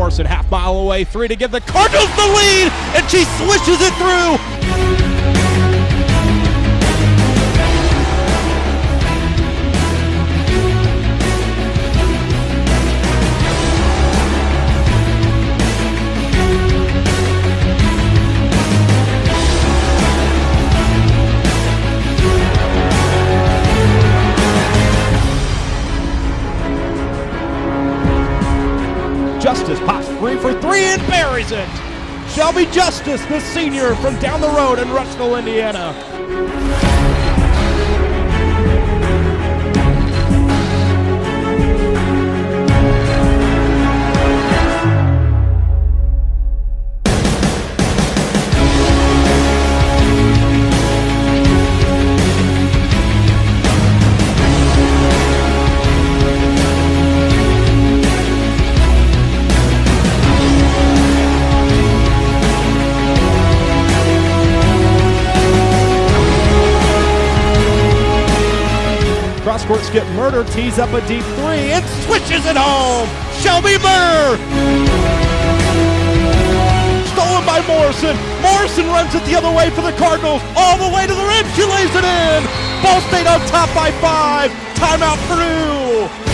Morrison, half mile away, 3 to give the Cardinals the lead, and she swishes it through. Justice pops free for 3 and buries it. Shelby Justice, the senior from down the road in Rushville, Indiana. Cross court skip Murder tees up a deep 3 and switches it home. Shelby Murr. Stolen by Morrison. Morrison runs it the other way for the Cardinals. All the way to the rim. She lays it in. Ball State on top by 5. Timeout Purdue.